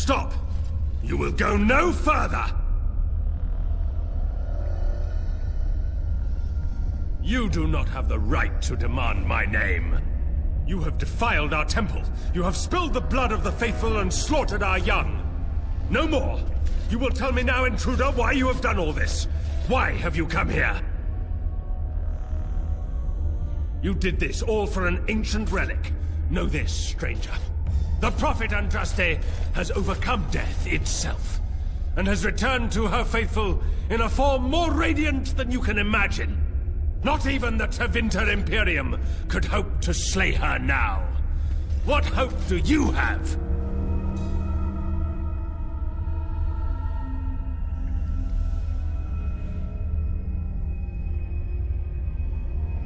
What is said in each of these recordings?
Stop! You will go no further! You do not have the right to demand my name. You have defiled our temple. You have spilled the blood of the faithful and slaughtered our young. No more! You will tell me now, intruder, why you have done all this. Why have you come here? You did this all for an ancient relic. Know this, stranger. The Prophet Andraste has overcome death itself, and has returned to her faithful in a form more radiant than you can imagine. Not even the Tevinter Imperium could hope to slay her now. What hope do you have?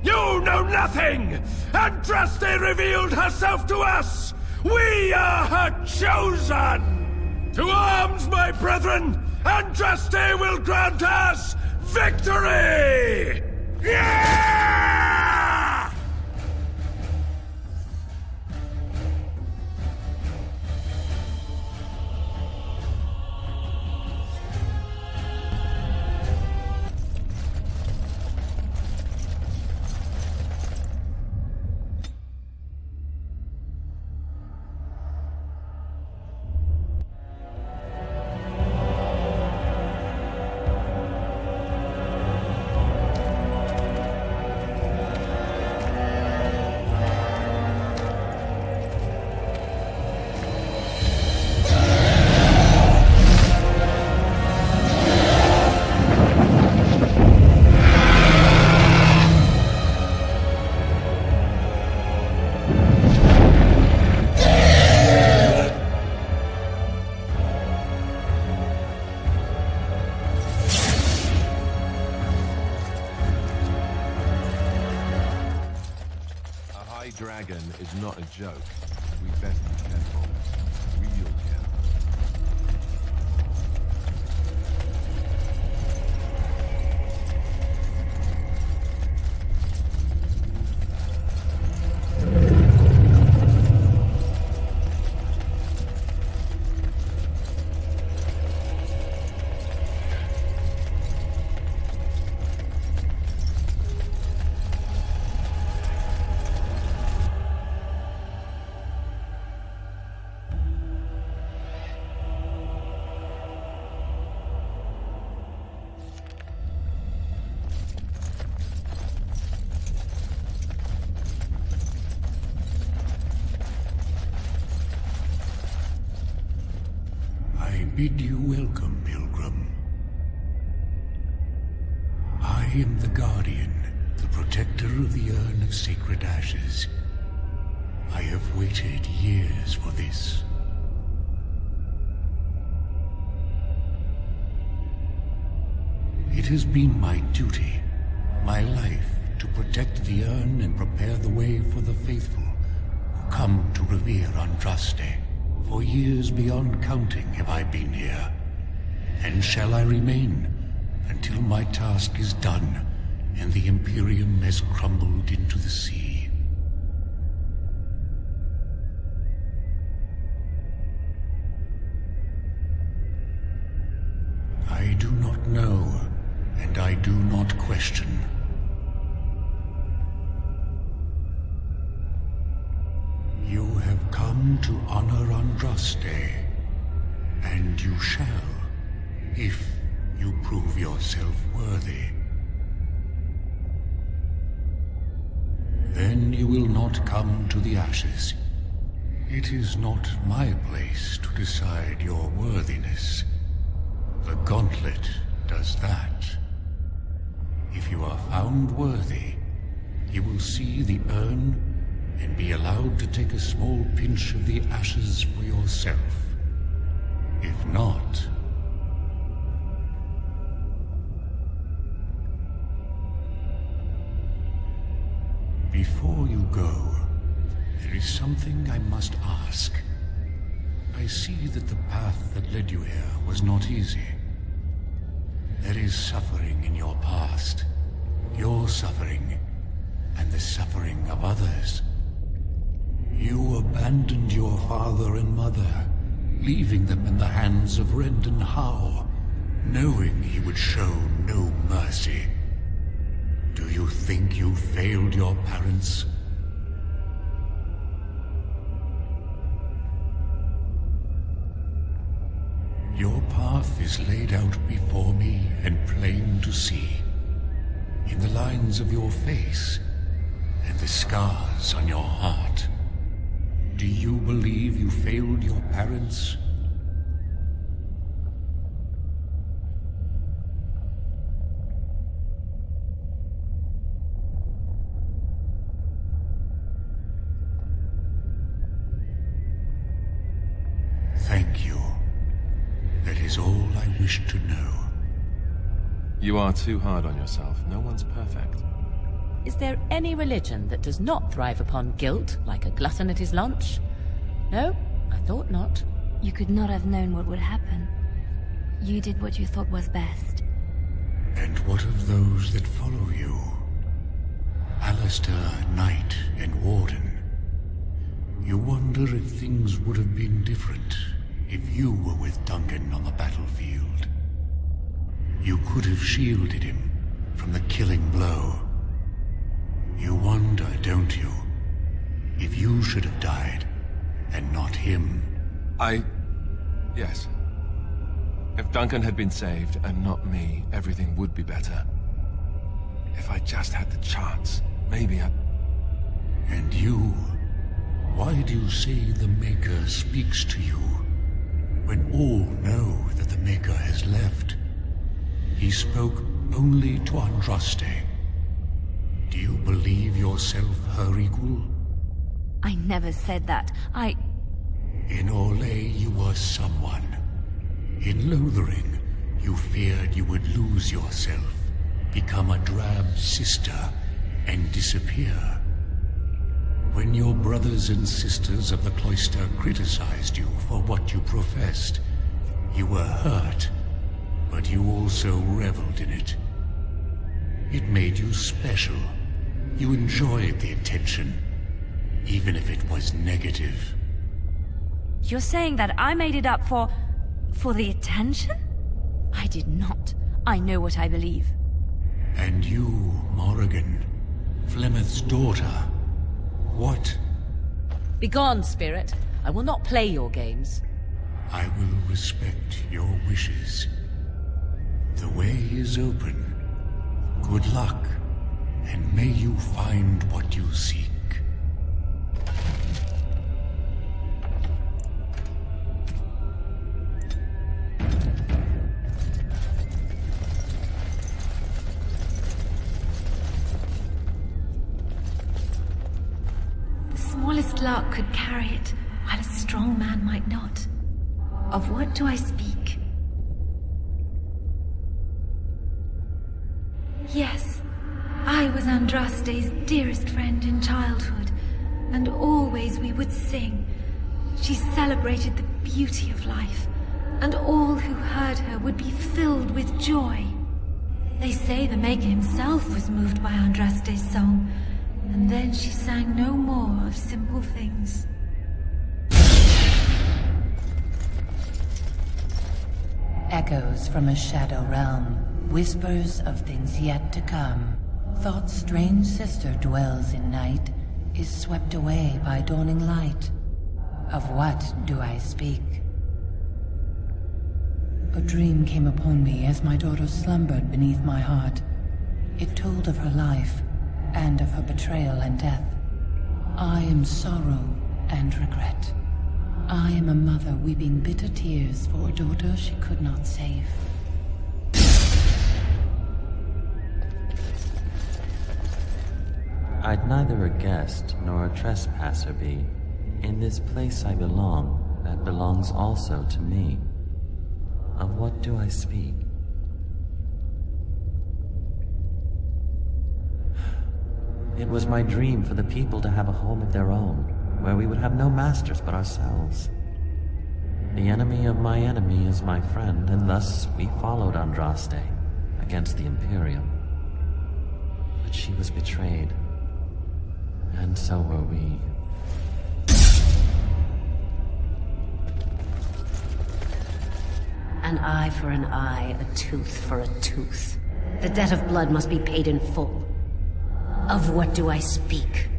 You know nothing! Andraste revealed herself to us! We are her chosen! To arms, my brethren! Andraste will grant us victory! Yeah! Dragon is not a joke. We best be careful. Real careful. Bid you welcome, pilgrim. I am the Guardian, the protector of the Urn of Sacred Ashes. I have waited years for this. It has been my duty, my life, to protect the urn and prepare the way for the faithful who come to revere Andraste. For years beyond counting have I been here, and shall I remain until my task is done and the Imperium has crumbled into the sea. I do not know, and I do not question. You have come to honor Andraste, and you shall, if you prove yourself worthy. Then you will not come to the ashes. It is not my place to decide your worthiness. The Gauntlet does that. If you are found worthy, you will see the urn and be allowed to take a small pinch of the ashes for yourself. If not... Before you go, there is something I must ask. I see that the path that led you here was not easy. There is suffering in your past, your suffering, and the suffering of others. You abandoned your father and mother, leaving them in the hands of Rendon Howe, knowing he would show no mercy. Do you think you failed your parents? Your path is laid out before me and plain to see, in the lines of your face and the scars on your heart. Do you believe you failed your parents? Thank you. That is all I wish to know. You are too hard on yourself. No one's perfect. Is there any religion that does not thrive upon guilt, like a glutton at his lunch? No, I thought not. You could not have known what would happen. You did what you thought was best. And what of those that follow you? Alistair, Knight, and Warden. You wonder if things would have been different if you were with Duncan on the battlefield. You could have shielded him from the killing blow. You wonder, don't you, if you should have died and not him? Yes. If Duncan had been saved and not me, everything would be better. If I just had the chance, maybe I... And you? Why do you say the Maker speaks to you, when all know that the Maker has left? He spoke only to Andraste. Do you believe yourself her equal? I never said that. In Orlais you were someone. In Lothering, you feared you would lose yourself, become a drab sister, and disappear. When your brothers and sisters of the cloister criticized you for what you professed, you were hurt, but you also reveled in it. It made you special. You enjoyed the attention, even if it was negative. You're saying that I made it up for the attention? I did not. I know what I believe. And you, Morrigan, Flemeth's daughter, what? Begone, spirit. I will not play your games. I will respect your wishes. The way is open. Good luck, and may you find what you seek. The smallest lark could carry it, while a strong man might not. Of what do I speak? Yes, I was Andraste's dearest friend in childhood, and always we would sing. She celebrated the beauty of life, and all who heard her would be filled with joy. They say the Maker himself was moved by Andraste's song, and then she sang no more of simple things. Echoes from a shadow realm, whispers of things yet to come. Thought's strange sister dwells in night, is swept away by dawning light. Of what do I speak? A dream came upon me as my daughter slumbered beneath my heart. It told of her life, and of her betrayal and death. I am sorrow and regret. I am a mother weeping bitter tears for a daughter she could not save. I'd neither a guest nor a trespasser be. In this place I belong, that belongs also to me. Of what do I speak? It was my dream for the people to have a home of their own, where we would have no masters but ourselves. The enemy of my enemy is my friend, and thus we followed Andraste against the Imperium. But she was betrayed, and so were we. An eye for an eye, a tooth for a tooth. The debt of blood must be paid in full. Of what do I speak?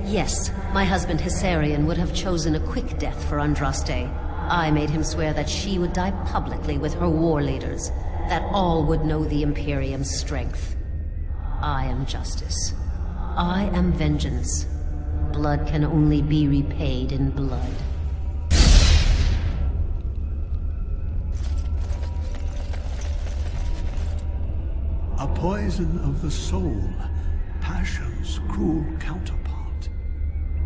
Yes, my husband Hissarion would have chosen a quick death for Andraste. I made him swear that she would die publicly with her war leaders, that all would know the Imperium's strength. I am justice. I am vengeance. Blood can only be repaid in blood. A poison of the soul, passion's cruel counterpart.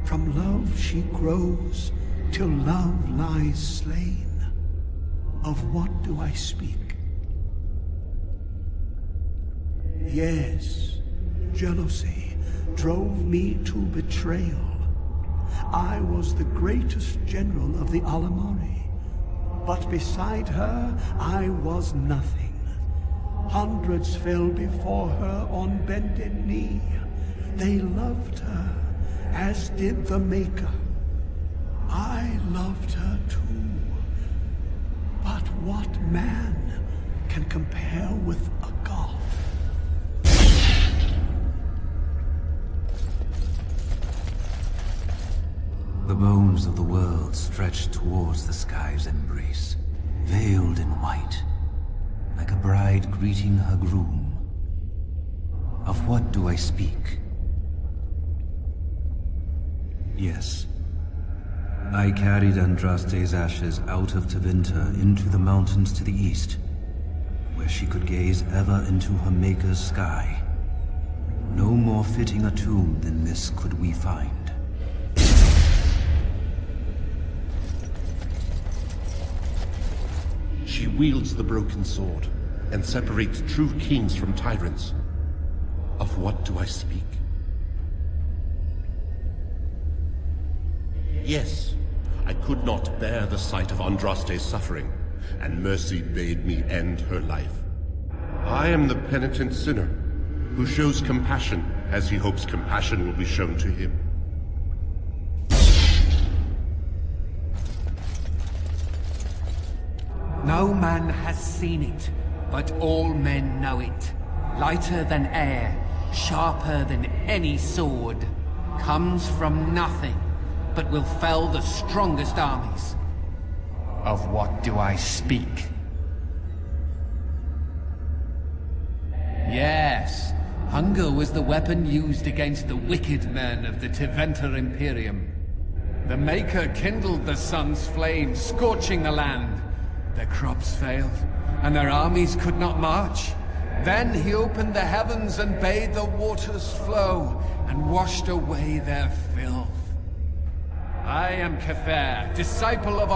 From love she grows, till love lies slain. Of what do I speak? Yes, jealousy drove me to betrayal. I was the greatest general of the Alamari, but beside her I was nothing. Hundreds fell before her on bended knee. They loved her, as did the Maker. I loved her too. But what man can compare with a god? The bones of the world stretched towards the sky's embrace, veiled in white, like a bride greeting her groom. Of what do I speak? Yes. I carried Andraste's ashes out of Tevinter into the mountains to the east, where she could gaze ever into her Maker's sky. No more fitting a tomb than this could we find. She wields the broken sword, and separates true kings from tyrants. Of what do I speak? Yes, I could not bear the sight of Andraste's suffering, and mercy bade me end her life. I am the penitent sinner, who shows compassion as he hopes compassion will be shown to him. No man has seen it, but all men know it. Lighter than air, sharper than any sword. Comes from nothing, but will fell the strongest armies. Of what do I speak? Yes, hunger was the weapon used against the wicked men of the Tevinter Imperium. The Maker kindled the sun's flame, scorching the land. Their crops failed, and their armies could not march. Then he opened the heavens and bade the waters flow, and washed away their filth. I am Kefir, disciple of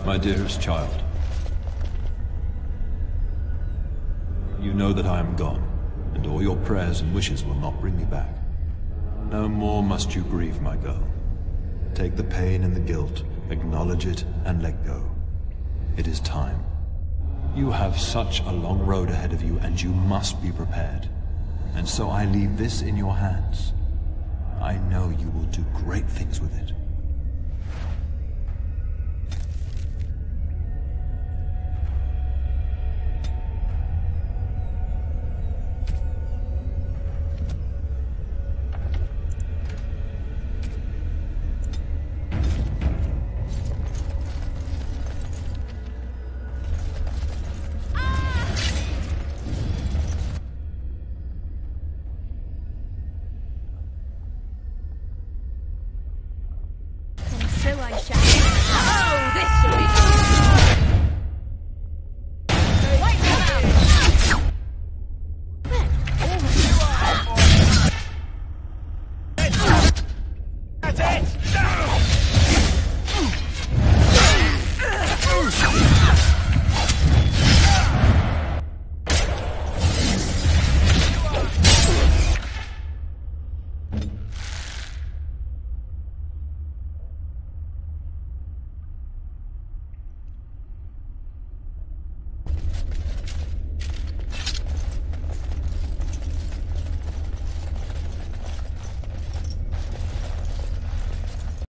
My dearest child, you know that I am gone, and all your prayers and wishes will not bring me back. No more must you grieve, my girl. Take the pain and the guilt, acknowledge it, and let go. It is time. You have such a long road ahead of you, and you must be prepared. And so I leave this in your hands. I know you will do great things with it.